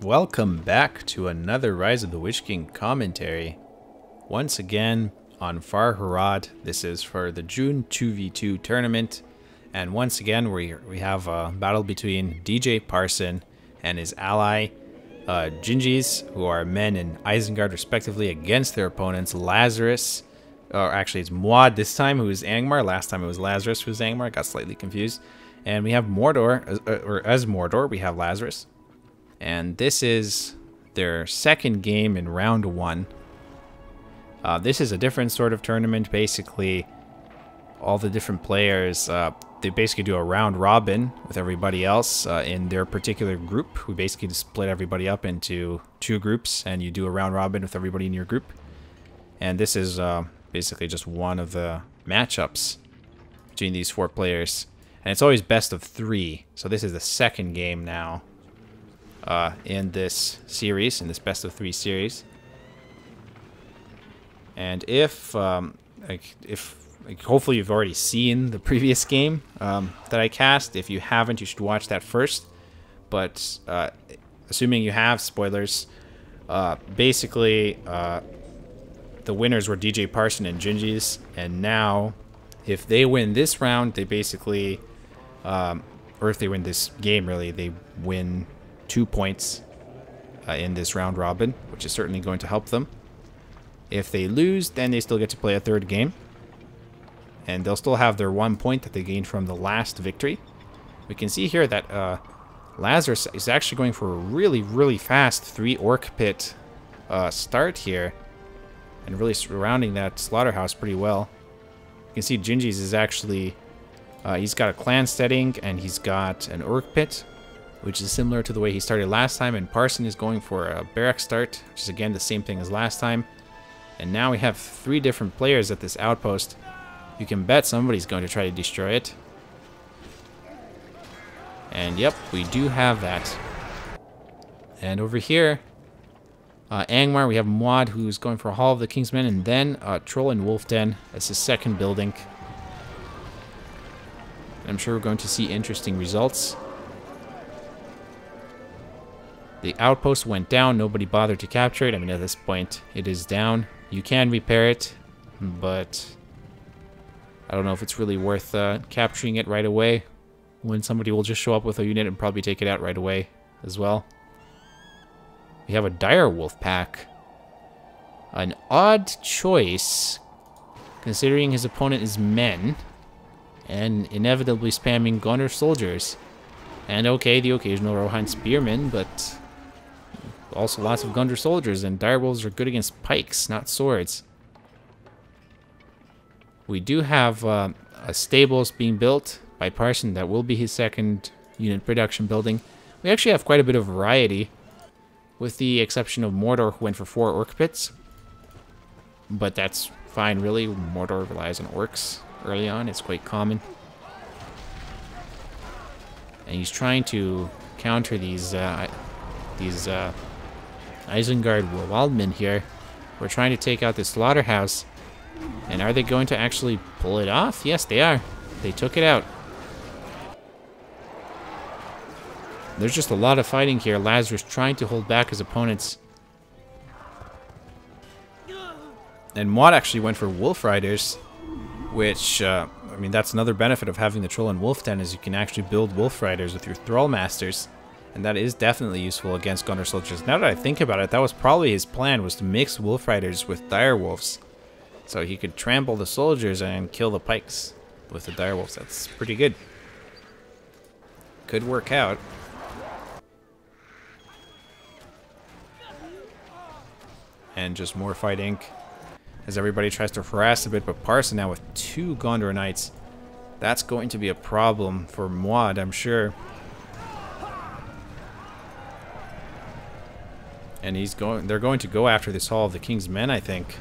Welcome back to another Rise of the Witch King commentary. Once again on Far Harad. This is for the June 2v2 tournament. And once again we have a battle between DJParson and his ally Djinges, who are men in Isengard respectively, against their opponents Lazarus. Or actually it's Muadd this time, who is Angmar. Last time it was Lazarus who was Angmar. I got slightly confused. And we have Mordor, or as Mordor, we have Lazarus. And this is their second game in round 1. This is a different sort of tournament. Basically, all the different players, they basically do a round robin with everybody else in their particular group. We basically just split everybody up into 2 groups, and you do a round robin with everybody in your group. And this is basically just one of the matchups between these 4 players. And it's always best of 3. So this is the second game now in this series, in this best of 3 series. And if hopefully you've already seen the previous game that I cast. If you haven't, you should watch that first. But assuming you have, spoilers, basically the winners were DJParson and Djinges, and now if they win this round, they basically, or if they win this game really, they win 2 points in this round robin, which is certainly going to help them. If they lose, then they still get to play a 3rd game, and they'll still have their 1 point that they gained from the last victory. We can see here that Lazarus is actually going for a really fast 3 orc pit start here, and really surrounding that slaughterhouse pretty well. You can see Djinges is actually, he's got a clan setting, and he's got an orc pit, which is similar to the way he started last time, and Parson is going for a barrack start, which is again the same thing as last time. And now we have 3 different players at this outpost. You can bet somebody's going to try to destroy it. And yep, we do have that. And over here, Angmar, we have Muadd, who's going for Hall of the King's Men, and then Troll and Wolf Den as his second building. And I'm sure we're going to see interesting results. The outpost went down. Nobody bothered to capture it. I mean, at this point, it is down. You can repair it, but I don't know if it's really worth capturing it right away, when somebody will just show up with a unit and probably take it out right away as well. We have a dire wolf pack. An odd choice, considering his opponent is men, and inevitably spamming gunner soldiers. And okay, the occasional Rohan spearmen, but also lots of gunner soldiers, and direwolves are good against pikes, not swords. We do have a stables being built by Parson. That will be his second unit production building. We actually have quite a bit of variety, with the exception of Mordor, who went for 4 orc pits. But that's fine, really. Mordor relies on orcs early on. It's quite common. And he's trying to counter these Isengard wildmen here. We're trying to take out this slaughterhouse. And are they going to actually pull it off? Yes, they are. They took it out. There's just a lot of fighting here. Lazarus trying to hold back his opponents. And Muadd actually went for Wolf Riders, which, I mean, that's another benefit of having the Troll and Wolf Den, is you can actually build Wolf Riders with your Thrall Masters. And that is definitely useful against gunner soldiers. Now that I think about it, that was probably his plan, was to mix Wolf Riders with dire wolves, so he could trample the soldiers and kill the pikes with the dire wolves. That's pretty good. Could work out. And just more fighting as everybody tries to harass a bit, but Parson now with 2 Gondor Knights. That's going to be a problem for Muadd, I'm sure. And they're going to go after this Hall of the King's Men, I think.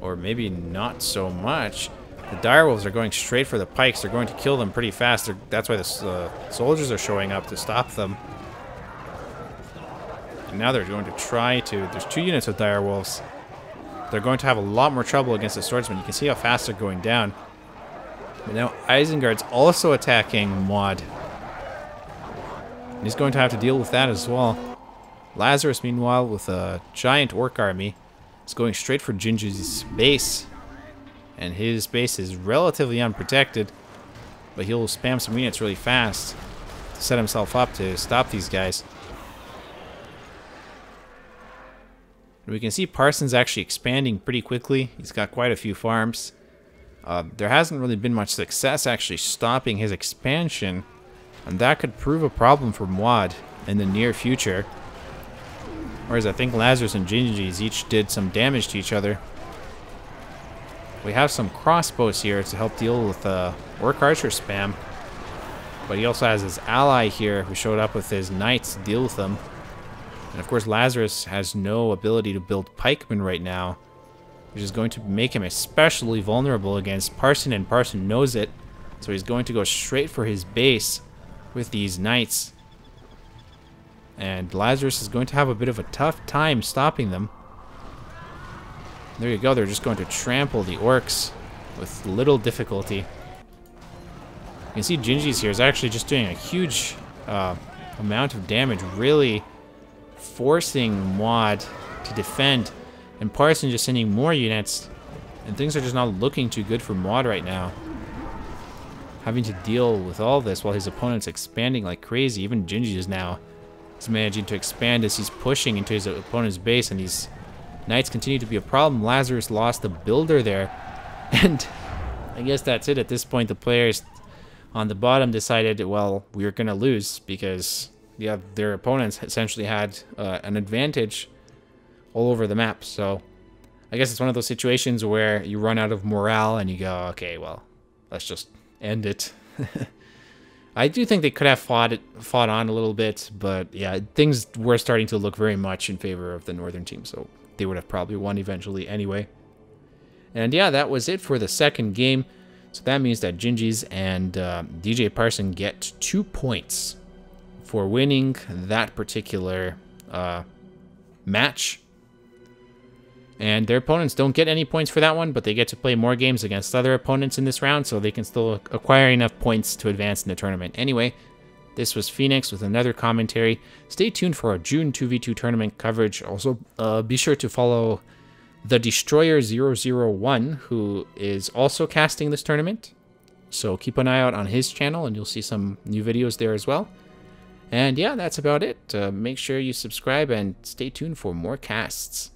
Or maybe not so much. The direwolves are going straight for the pikes. They're going to kill them pretty fast. That's why the soldiers are showing up to stop them. And now they're going to try to... There's 2 units of direwolves. They're going to have a lot more trouble against the swordsmen. You can see how fast they're going down. But now Isengard's also attacking Muadd. And he's going to have to deal with that as well. Lazarus, meanwhile, with a giant orc army, is going straight for Djinges' base. And his base is relatively unprotected, but he'll spam some units really fast to set himself up to stop these guys. And we can see Parson's actually expanding pretty quickly. He's got quite a few farms. There hasn't really been much success actually stopping his expansion, and that could prove a problem for Muadd in the near future. Whereas I think Lazarus and Djinges each did some damage to each other. We have some crossbows here to help deal with orc archer spam. But he also has his ally here who showed up with his knights to deal with them. And of course Lazarus has no ability to build pikemen right now, which is going to make him especially vulnerable against Parson, and Parson knows it. So he's going to go straight for his base with these knights. And Lazarus is going to have a bit of a tough time stopping them. There you go, they're just going to trample the orcs with little difficulty. You can see Djinges here is actually just doing a huge amount of damage, really forcing Muadd to defend. And Parson just sending more units, and things are just not looking too good for Muadd right now. Having to deal with all this while his opponent's expanding like crazy. Even Djinges now is managing to expand as he's pushing into his opponent's base, and these knights continue to be a problem. Lazarus lost the builder there, and I guess that's it. At this point, the players on the bottom decided, well, we're going to lose because their opponents essentially had an advantage all over the map. So I guess it's one of those situations where you run out of morale and you go, okay, well, let's just end it. I do think they could have fought on a little bit, but yeah, things were starting to look very much in favor of the northern team, so they would have probably won eventually anyway. And yeah, that was it for the second game. So that means that Djinges and DJParson get 2 points for winning that particular match. And their opponents don't get any points for that one, but they get to play more games against other opponents in this round, so they can still acquire enough points to advance in the tournament. Anyway, this was Phoenix with another commentary. Stay tuned for our June 2v2 tournament coverage. Also, be sure to follow the Destroyer 001, who is also casting this tournament. So keep an eye out on his channel, and you'll see some new videos there as well. And yeah, that's about it. Make sure you subscribe and stay tuned for more casts.